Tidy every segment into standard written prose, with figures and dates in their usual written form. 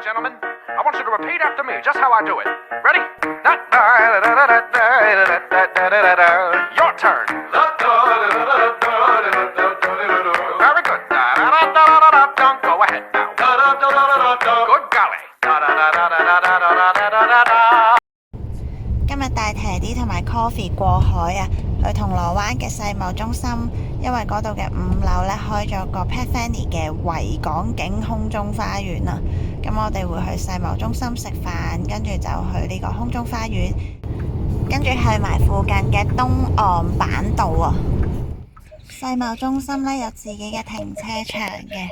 gentlemen, I want you to repeat after me, just how I do it. Ready? Your turn. Very good. Go ahead now. Good golly. 今日帶 Teddy 同埋 Coffee 過海啊，去銅鑼灣嘅世貿中心，因為嗰度嘅5樓咧開咗個 Pet Fanny 嘅維港景空中花園啊。咁我哋會去世貿中心食飯，跟住就去呢個空中花園，跟住去埋附近嘅東岸板道啊。世貿中心咧有自己嘅停車場嘅，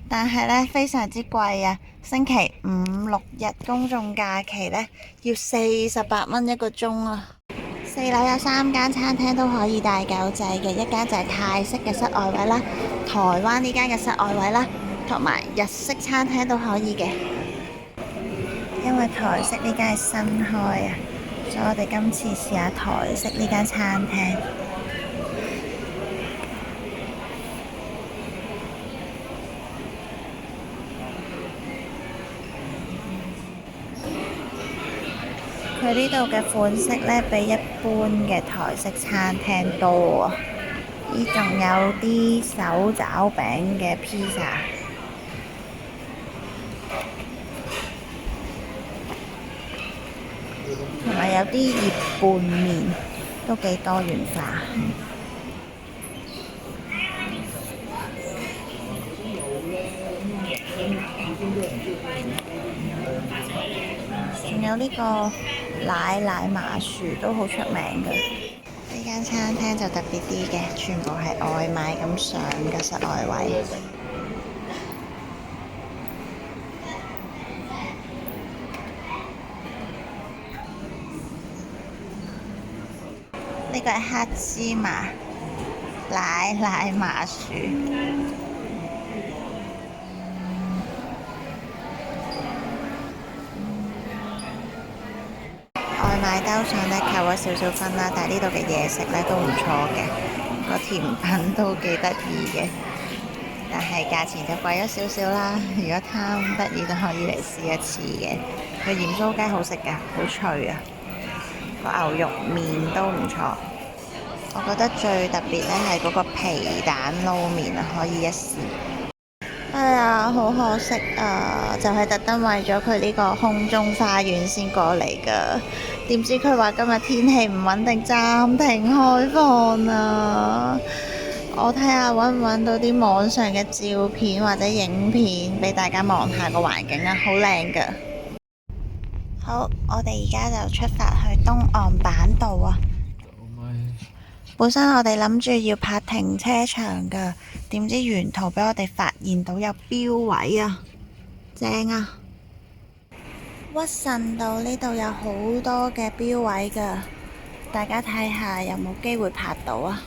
但係咧非常之貴啊！星期5、6日公眾假期咧要48蚊一個鐘啊！4樓有3間餐廳都可以帶狗仔嘅，一間就係泰式嘅室外位啦，台灣呢間嘅室外位啦，同埋日式餐廳都可以嘅。因為台式呢間係新開啊，所以我哋今次試下台式呢間餐廳。佢呢度嘅款式呢，比一般嘅台式餐廳多啊！呢仲有啲手抓餅嘅披薩，同埋有啲熱拌麵，都幾多元化。仲有呢個奶麻薯都好出名嘅。呢間餐廳就特別啲嘅，全部係外賣咁上嘅室外位。呢個係黑芝麻奶麻薯。外賣兜上咧扣咗少少分啦，但係呢度嘅嘢食咧都唔錯嘅，個甜品都幾得意嘅，但係價錢就貴咗少少啦。如果貪得意都可以嚟試一次嘅。個鹽酥雞好食㗎，好脆啊！個牛肉麵都唔錯。我覺得最特別咧係嗰個皮蛋撈麵啊，可以一試。哎呀，好可惜啊！就係特登為咗佢呢個空中花園先過嚟㗎，點知佢話今日天氣唔穩定，暫停開放啊！我睇下揾唔揾到啲網上嘅照片或者影片俾大家望下個環境啊，好靚㗎！好，我哋而家就出發去東岸板道啊！本身我哋諗住要泊停車場㗎，點知沿途俾我哋發現到有標位啊，正啊！屈臣道呢度有好多嘅標位㗎，大家睇下有冇機會泊到啊！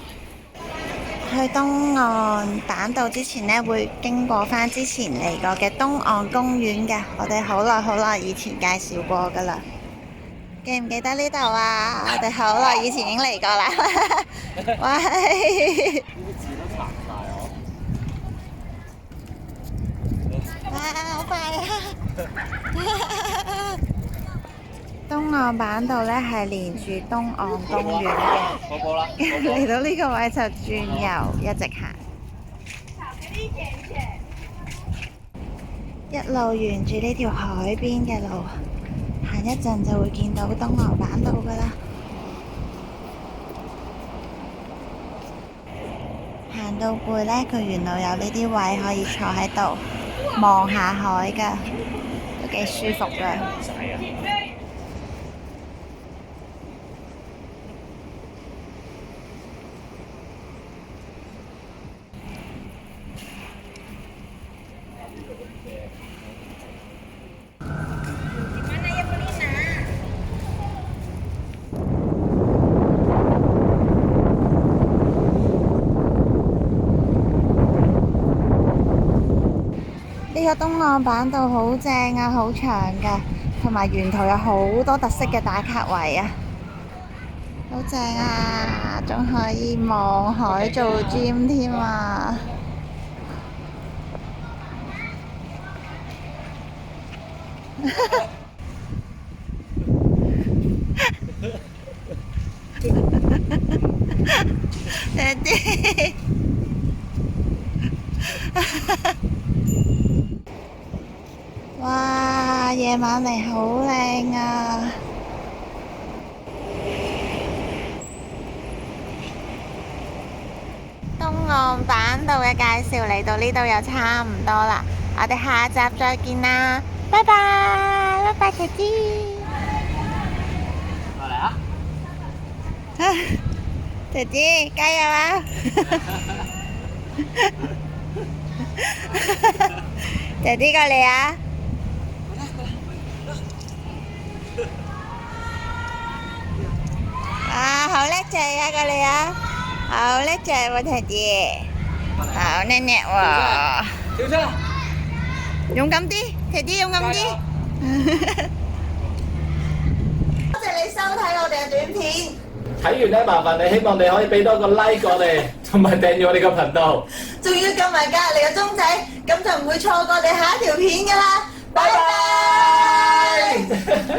去東岸板道之前呢，會經過返之前嚟過嘅東岸公園㗎，我哋好耐以前介紹過㗎啦。記唔記得呢度啊？我哋好耐以前已經嚟過啦。喂！哇，好快啊！東岸板道呢係連住東岸公園嘅，嚟到呢個位就轉右，一直行，一路沿住呢條海邊嘅路。行一陣就會見到東岸板道㗎啦。行到攰呢，佢沿路有呢啲位可以坐喺度望下海㗎，都幾舒服㗎。呢個東岸板道好正啊，好長㗎，同埋沿途有好多特色嘅打卡位啊，好正啊！仲可以望海做 gym 添啊！爹哋，哇！夜晚嚟好靚啊！東岸板道嘅介紹嚟到呢度又差唔多啦，我哋下集再見啦，拜拜，拜拜，姐姐。過嚟啊！姐姐加油啊！姐姐過嚟啊！啊，好叻仔啊，過嚟啊！好叻仔喎，姐姐，好叻叻喎！跳出嚟！勇敢啲，姐姐勇敢啲！多謝你收睇我哋嘅短片。睇完咧，麻煩你希望你可以俾多個 like 我哋，同埋訂閱我哋個頻道。仲要撳埋隔離個鐘仔，咁就唔會錯過我哋下一條片㗎啦！拜拜。